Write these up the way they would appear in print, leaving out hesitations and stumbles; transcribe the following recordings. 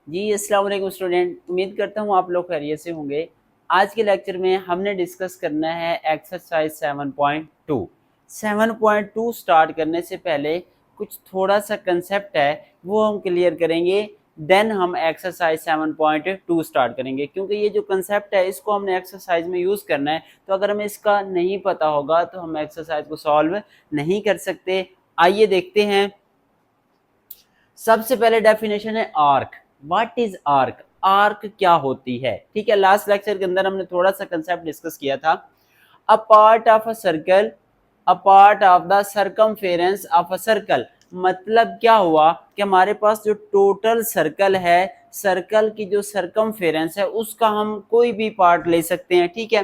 जी अस्सलाम वालेकुम स्टूडेंट, उम्मीद करता हूँ आप लोग खैरियत से होंगे। आज के लेक्चर में हमने डिस्कस करना है एक्सरसाइज 7.2। 7.2 स्टार्ट करने से पहले कुछ थोड़ा सा कंसेप्ट है वो हम क्लियर करेंगे, देन हम एक्सरसाइज 7.2 स्टार्ट करेंगे। क्योंकि ये जो कंसेप्ट है इसको हमने एक्सरसाइज में यूज़ करना है, तो अगर हमें इसका नहीं पता होगा तो हम एक्सरसाइज को सॉल्व नहीं कर सकते। आइए देखते हैं। सबसे पहले डेफिनेशन है arc. What is arc? Arc क्या होती है? ठीक है, लास्ट लेक्चर के अंदर हमने थोड़ा सा कंसेप्ट डिस्कस किया था। A part of a circle, a part of the circumference of a circle. मतलब क्या हुआ कि हमारे पास जो टोटल सर्कल है, सर्कल की जो सर्कमफेरेंस है उसका हम कोई भी पार्ट ले सकते हैं। ठीक है,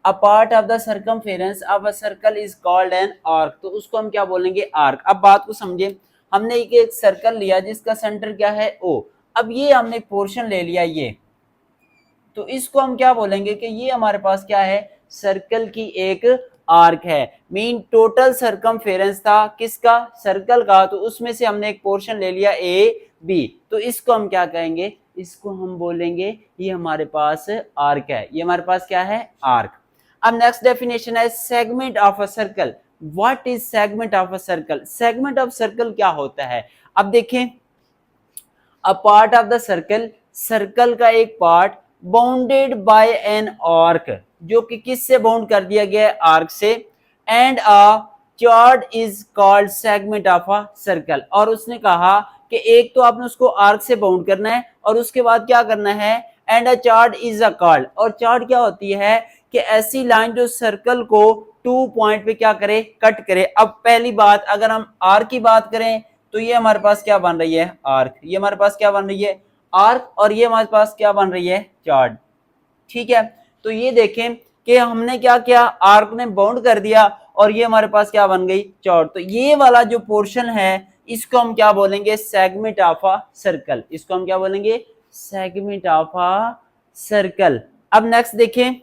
a part of the circumference of a circle is called an arc. तो उसको हम क्या बोलेंगे? आर्क। अब बात को समझे, हमने एक सर्कल लिया जिसका सेंटर क्या है? ओ। अब ये हमने पोर्शन ले लिया ये, तो इसको हम क्या बोलेंगे कि ये हमारे पास क्या है? सर्कल की एक आर्क है। मीन टोटल सर्कमफेरेंस था किसका? सर्कल का। तो उसमें से हमने एक पोर्शन ले लिया ए बी, तो इसको हम क्या कहेंगे? इसको हम बोलेंगे ये हमारे पास आर्क है। ये हमारे पास क्या है? आर्क। अब नेक्स्ट डेफिनेशन है segment of a circle. What is segment of a circle? Segment of circle क्या होता है? अब देखें, a part of the circle, circle का एक part bounded by an arc, जो कि किससे बाउंड कर दिया गया है? आर्क से। And a chord is called segment of a circle. और उसने कहा कि एक तो आपने उसको आर्क से बाउंड करना है और उसके बाद क्या करना है? And a chart is a called. और चार्ट क्या होती है? कि ऐसी लाइन जो सर्कल को 2 पॉइंट पे क्या करे? कट करे। अब पहली बात, अगर हम आर्क की बात करें तो ये हमारे पास क्या बन रही है? आर्क। ये हमारे पास क्या बन रही है? आर्क। और ये हमारे पास क्या बन रही है? चार्ट। ठीक है, तो ये देखें कि हमने क्या किया? आर्क ने बाउंड कर दिया और ये हमारे पास क्या बन गई? चार्ट। तो ये वाला जो पोर्शन है इसको हम क्या बोलेंगे? Segment of a circle. इसको हम क्या बोलेंगे? Segment of a circle. अब नेक्स्ट देखें,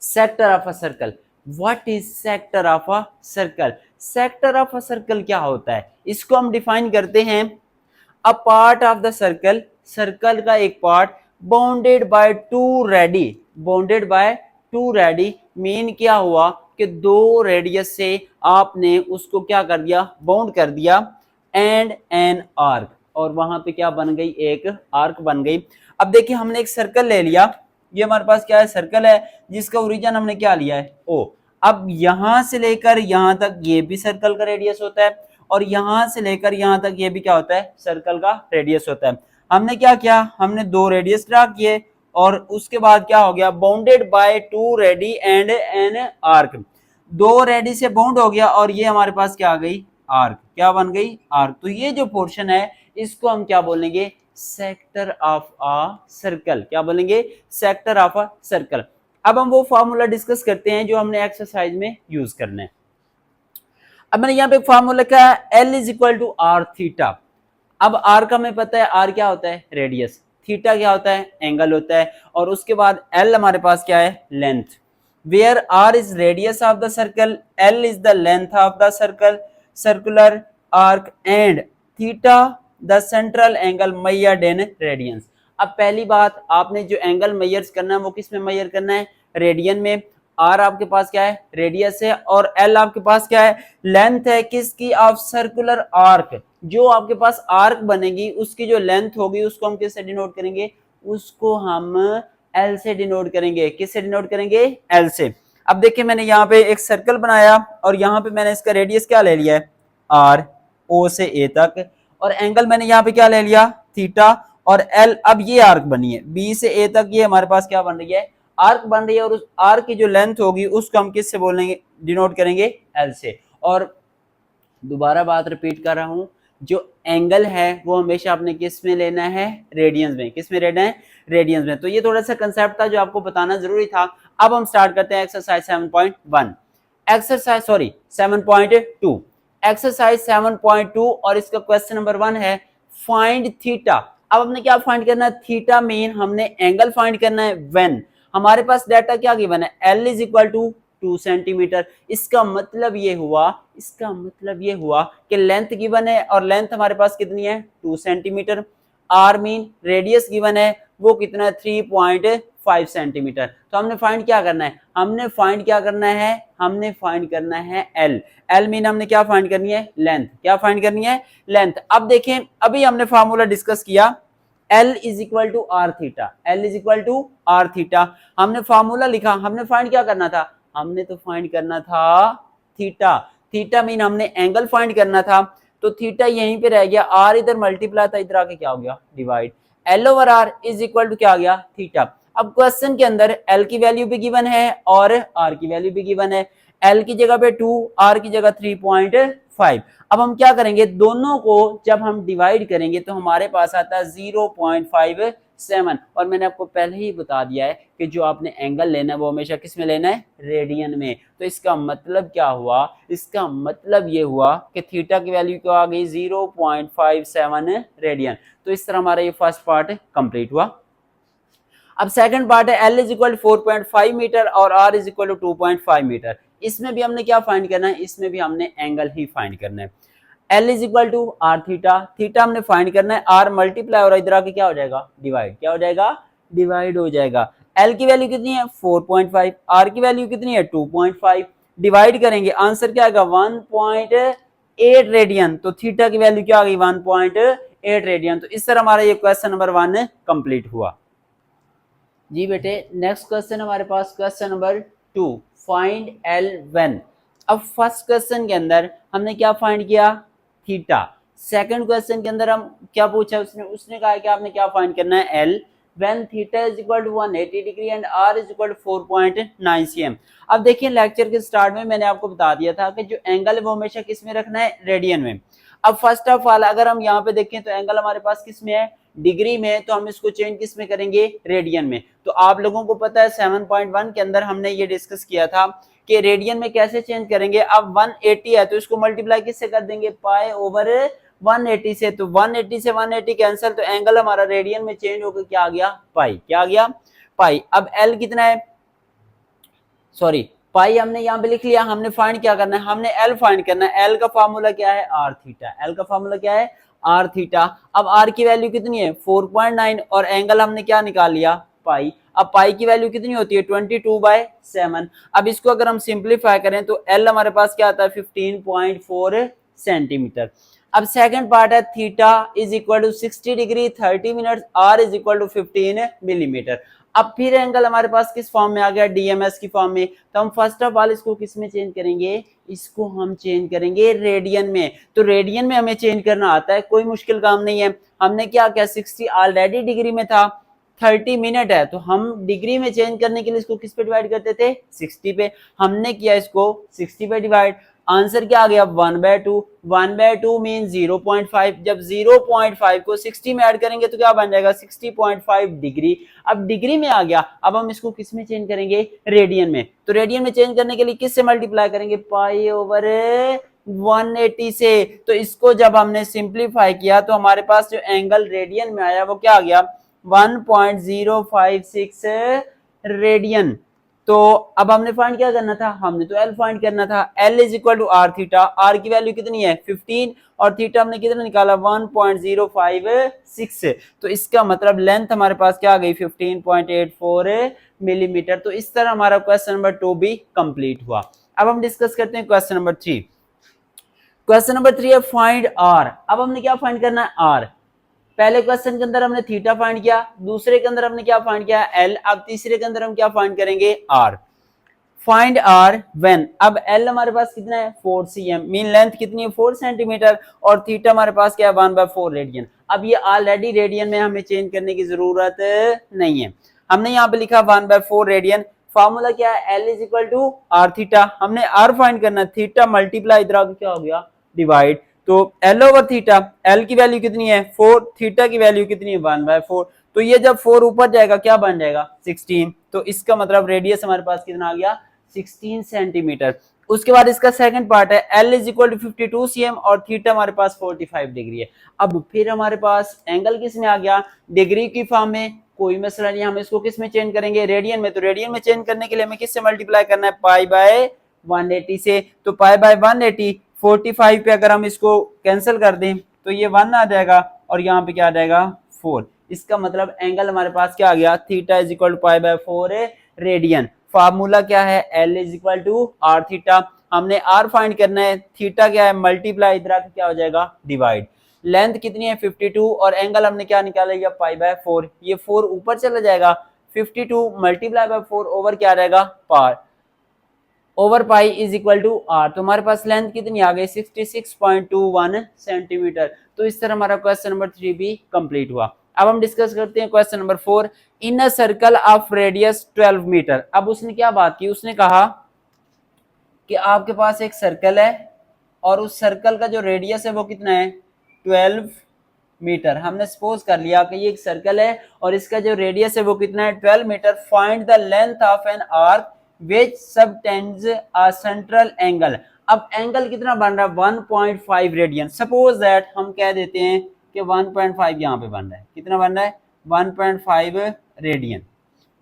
sector of a circle. What is sector of a circle? Sector of a circle क्या होता है? इसको हम डिफाइन करते हैं, a part of the circle, circle का एक part bounded by two ready. Bounded by two ready mean क्या हुआ कि दो रेडियस से आपने उसको क्या कर दिया? बाउंड कर दिया। एंड एन आर्क, और वहां पे क्या बन गई? एक आर्क बन गई। अब देखिए, हमने एक सर्कल ले लिया। ये हमारे पास क्या है? सर्कल है जिसका ओरिजिन हमने क्या लिया है? ओ। अब यहां से लेकर यहां तक ये भी सर्कल का रेडियस होता है और यहां से लेकर यहां तक ये भी क्या होता है? सर्कल का रेडियस होता है। हमने क्या किया? हमने दो रेडियस ड्रा किए और उसके बाद क्या हो गया? Bounded by two ready and an arc. दो रेडी से बाउंड हो गया और ये हमारे पास क्या आ गई? आर्क। क्या बन गई? आर्क। तो ये जो पोर्शन है इसको हम क्या बोलेंगे? Sector of a circle. क्या बोलेंगे? Sector of a circle. अब हम वो फॉर्मूला डिस्कस करते हैं जो हमने एक्सरसाइज में यूज करना है। अब मैंने यहाँ पे फॉर्मूला लिखा है L is equal to R theta. अब आर का हमें पता है, आर क्या होता है? रेडियस। थीटा क्या होता है? एंगल होता है। और उसके बाद एल हमारे पास क्या है? Length. Where R is radius of the circle, L is the length of the circle, circular arc, and theta the central angle measured in radians. अब पहली बात, आपने जो एंगल मेजर करना है वो किस में मेजर करना है? रेडियन में। आर आपके पास क्या है? रेडियस है। और एल आपके पास क्या है? लेंथ है। किसकी? Of circular arc. जो आपके पास आर्क बनेगी उसकी जो लेंथ होगी उसको हम किससे डिनोट करेंगे? उसको हम एल से डिनोट करेंगे। किससे डिनोट करेंगे? एल से। अब देखिए, मैंने यहाँ पे एक सर्कल बनाया और यहाँ पे मैंने इसका रेडियस क्या ले लिया है? आर। ओ से ए तक। और एंगल मैंने यहाँ पे क्या ले लिया? थीटा। और एल, अब ये आर्क बनी है बी से ए तक, ये हमारे पास क्या बन रही है? आर्क बन रही है। और उस आर्क की जो लेंथ होगी उसको हम किससे बोलेंगे? डिनोट करेंगे एल से। और दोबारा बात रिपीट कर रहा हूं, जो एंगल है वो हमेशा आपने किस में लेना है? रेडियंस में। किस में लेना है? रेडियंस में। तो ये थोड़ा सा कंसेप्ट था जो आपको बताना जरूरी था। अब हम स्टार्ट करते हैं एक्सरसाइज 7.1, एक्सरसाइज 7.2। एक्सरसाइज 7.2 और इसका क्वेश्चन नंबर 1 है फाइंड थीटा। अब हमने क्या फाइंड करना है? थीटा मीन हमने एंगल फाइंड करना है व्हेन हमारे पास डाटा क्या गिवन है? L is equal to 2 centimetre. इसका मतलब ये हुआ, इसका मतलब ये हुआ कि लेंथ गिवन है और लेंथ हमारे पास कितनी है? 2 centimetre. R mean radius given है वो कितना है 3.5 सेंटीमीटर। तो हमने फाइंड क्या करना है, हमने फाइंड करना है एल। एल मीन हमने क्या फाइंड करनी है, लेंथ। क्या फाइंड करनी है, लेंथ। अब देखें अभी हमने फार्मूला डिस्कस किया L is equal to R theta, L is equal to R theta. हमने फार्मूला लिखा, हमने फाइंड क्या करना था, हमने तो फाइंड करना था थीटा। थीटा मीन हमने एंगल फाइंड करना था, तो थीटा यहीं पे रह गया, आर इधर मल्टीप्लाई था, इधर आके क्या हो गया, divide. L over R is equal to क्या आ गया, थीटा। अब क्वेश्चन के अंदर एल की वैल्यू भी गिवन है और आर की वैल्यू भी गिवन है। एल की जगह पे 2, आर की जगह 3.5। अब हम क्या करेंगे, दोनों को जब हम डिवाइड करेंगे तो हमारे पास आता है 0.57। और मैंने आपको पहले ही बता दिया है कि जो आपने एंगल लेना है वो हमेशा किस में लेना है, रेडियन में। तो इसका मतलब क्या हुआ, इसका मतलब ये हुआ कि थीटा की वैल्यू क्या आ गई, 0.57 रेडियन। तो इस तरह हमारा ये फर्स्ट पार्ट कंप्लीट हुआ। अब सेकंड पार्ट है L इज इक्वल 4.5 मीटर और R is equal to 2.5 metre. इसमें भी हमने क्या फाइंड करना है, इसमें भी हमने एंगल ही फाइंड करना है। L is equal to R theta, theta हमने फाइंड करना है, R मल्टीप्लाई और इधर आके क्या हो जाएगा, डिवाइड। क्या हो जाएगा, डिवाइड हो जाएगा। L की वैल्यू कितनी है 4.5, R की वैल्यू कितनी है 2.5। डिवाइड करेंगे आंसर क्या आएगा 1.8 रेडियन। तो थीटा की वैल्यू क्या आ गई 1.8 रेडियन। तो इस तरह हमारा ये क्वेश्चन नंबर 1 कंप्लीट हुआ। जी बेटे नेक्स्ट क्वेश्चन हमारे पास question number 2, find L when. अब फर्स्ट क्वेश्चन के अंदर हमने क्या फाइंड किया, थीटा। सेकंड क्वेश्चन के अंदर हम क्या पूछा, उसने कहा कि आपने क्या फाइंड करना है, L when theta is equal to 180 degree and R is equal to 4.9 cm। अब देखिए लेक्चर के स्टार्ट में मैंने आपको बता दिया था कि जो एंगल है वो हमेशा किस में रखना है, रेडियन में। अब फर्स्ट ऑफ ऑल अगर हम यहाँ पे देखें तो एंगल हमारे पास किस में है, डिग्री में, तो हम इसको चेंज किस में करेंगे, रेडियन में। तो आप लोगों को पता है 7.1 के अंदर हमने ये डिस्कस किया था कि रेडियन में कैसे चेंज करेंगे। अब 180 है तो इसको मल्टीप्लाई किससे कर देंगे, पाई ओवर 180 से। तो 180 से 180 कैंसिल, तो एंगल हमारा रेडियन में चेंज होकर क्या आ गया, पाई। क्या आ गया, पाई। अब एल कितना है, सॉरी पाई हमने यहाँ पे लिख लिया। हमने फाइंड क्या करना है, हमने एल फाइंड करना है। एल का फार्मूला क्या है, आर थीटा। एल का फार्मूला क्या है, आर थीटा। अब आर की वैल्यू कितनी है 4.9 और एंगल हमने क्या निकाल लिया, पाई। अब पाई की वैल्यू कितनी होती है 22/7। अब इसको अगर हम सिंप्लीफाई करें तो एल हमारे पास क्या आता है 15.4 सेंटीमीटर। अब सेकंड पार्ट है theta is equal to 60 degree 30 minute, R is equal to 15 millimetre. अब फिर एंगल हमारे पास किस फॉर्म में आ गया, डीएमएस की फॉर्म में। तो हम फर्स्ट ऑफ ऑल इसको किस में चेंज करेंगे, इसको हम चेंज करेंगे रेडियन में। तो रेडियन में हमें चेंज करना आता है, कोई मुश्किल काम नहीं है। हमने क्या किया 60 ऑलरेडी डिग्री में था, 30 मिनट है तो हम डिग्री में चेंज करने के लिए इसको किस पे डिवाइड करते थे, 60 पे। हमने किया इसको 60 पे डिवाइड। आंसर क्या आ गया 1/2। 1/2 मीन 0.5। जब 0.5 को 60 में ऐड करेंगे तो क्या बन जाएगा 60.5 डिग्री। अब डिग्री में आ गया, अब हम इसको किस में चेंज करेंगे, रेडियन में। तो रेडियन में चेंज करने के लिए किस से मल्टीप्लाई करेंगे, पाई ओवर 180 से। तो इसको जब हमने सिंप्लीफाई किया तो हमारे पास जो एंगल रेडियन में आया वो क्या आ गया 1.056 रेडियन। तो अब हमने फाइंड क्या करना था, हमने तो एल फाइंड करना था। L is equal to R theta, R की वैल्यू कितनी है 15 और थीटा हमने कितना निकाला 1.056। तो इसका मतलब लेंथ हमारे पास क्या आ गई 15.84 मिलीमीटर। तो इस तरह हमारा क्वेश्चन नंबर 2 भी कंप्लीट हुआ। अब हम डिस्कस करते हैं क्वेश्चन नंबर 3। क्वेश्चन नंबर 3 है फाइंड आर। अब हमने क्या फाइंड करना है, आर। पहले क्वेश्चन के अंदर हमने थीटा फाइंड किया, दूसरे के अंदर हमने क्या फाइंड किया, एल। अब तीसरे के अंदर हम क्या फाइंड करेंगे, आर। Find R when. अब एल हमारे पास कितना है 4 cm, मीन लेंथ कितनी है 4 सेंटीमीटर और थीटा हमारे पास क्या है 1/4 रेडियन। अब ये ऑलरेडी रेडियन में, हमें चेंज करने की जरूरत नहीं है। हमने यहाँ पे लिखा 1/4 रेडियन। फार्मूला क्या है, L is equal to R theta. हमने आर फाइंड करना, थीटा मल्टीप्लाई इधर आके क्या हो गया, डिवाइड। तो एल ओवर थीटा, एल की वैल्यू कितनी है 4, थीटा की वैल्यू कितनी है 1/4। तो ये जब 4 ऊपर जाएगा क्या बन जाएगा 16। तो इसका मतलब रेडियस हमारे पास कितना आ गया 16 सेंटीमीटर। उसके बाद इसका सेकंड पार्ट है L is equal to 52 cm और थीटा हमारे पास 45 डिग्री है। अब फिर हमारे पास एंगल किस में आ गया, डिग्री की फॉर्म में। कोई मसला नहीं, हम इसको किस में चेंज करेंगे, रेडियन में। तो रेडियन में चेंज करने के लिए हमें किससे मल्टीप्लाई करना है, पाई बाय 180 से। तो पाई बाय 180 45 पे अगर हम इसको कैंसिल कर दें तो ये 1 आ जाएगा और यहाँ पे क्या आ जाएगा 4। इसका मतलब एंगल हमारे पास क्या आ गया, theta is equal to pi by 4 radian. Formula क्या है, L is equal to R theta. हमने आर फाइंड करना है, थीटा क्या है मल्टीप्लाई, इधर आके क्या हो जाएगा डिवाइड। लेंथ कितनी है 52 और एंगल हमने क्या निकाला है पाई बाय 4। ये 4 ऊपर चला जाएगा, 52 मल्टीप्लाई बाय 4 ओवर क्या रहेगा पार, over pi is equal to R. तो हमारे पास लेंथ कितनी आ गई 66.21 सेंटीमीटर। तो इस तरह हमारा क्वेश्चन नंबर 3 भी कंप्लीट हुआ। अब हम डिस्कस करते हैं question number 4। In a circle of radius 12 metre. अब उसने क्या बात की, उसने कहा कि आपके पास एक सर्कल है और उस सर्कल का जो रेडियस है वो कितना है 12 मीटर। हमने सपोज कर लिया कि ये एक सर्कल है और इसका जो रेडियस है वो कितना है 12 metre. Find the length of an arc which subtends a central angle. अब एंगल कितना बन रहा है 1.5 रेडियन। सपोज दैट हम कह देते हैं कि 1.5 यहाँ पे बन रहा है, कितना बन रहा है 1.5 रेडियन।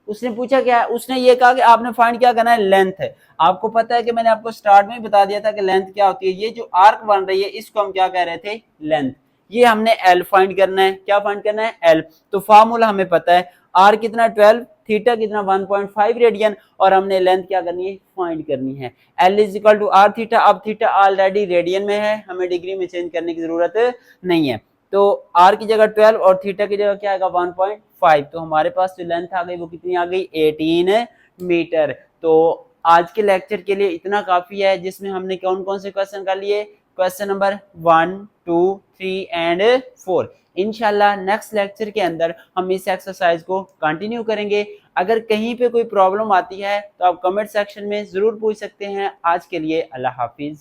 उसने पूछा क्या, उसने ये कहा कि आपने फाइंड क्या करना है लेंथ है। आपको पता है कि मैंने आपको स्टार्ट में ही बता दिया था कि लेंथ क्या होती है। ये जो आर्क बन रही है इसको हम क्या कह रहे थे लेंथ। ये हमने एल फाइंड करना है, क्या फाइंड करना है एल। तो फार्मूला हमें पता है, आर कितना 12, थीटा कितना 1.5 रेडियन और हमने लेंथ क्या करनी है फाइंड करनी है। L is equal to R theta. अब थीटा ऑलरेडी रेडियन में है, हमें डिग्री में चेंज करने की जरूरत नहीं है। तो आर की जगह 12 और थीटा की जगह क्या आएगा 1.5। तो हमारे पास जो लेंथ आ गई वो कितनी आ गई 18 मीटर। तो आज के लेक्चर के लिए इतना काफी है, जिसमें हमने कौन कौन से क्वेश्चन कर लिए, क्वेश्चन नंबर 1, 2, 3 एंड 4। इंशाल्लाह नेक्स्ट लेक्चर के अंदर हम इस एक्सरसाइज को कंटिन्यू करेंगे। अगर कहीं पे कोई प्रॉब्लम आती है तो आप कमेंट सेक्शन में जरूर पूछ सकते हैं। आज के लिए अल्लाह हाफिज।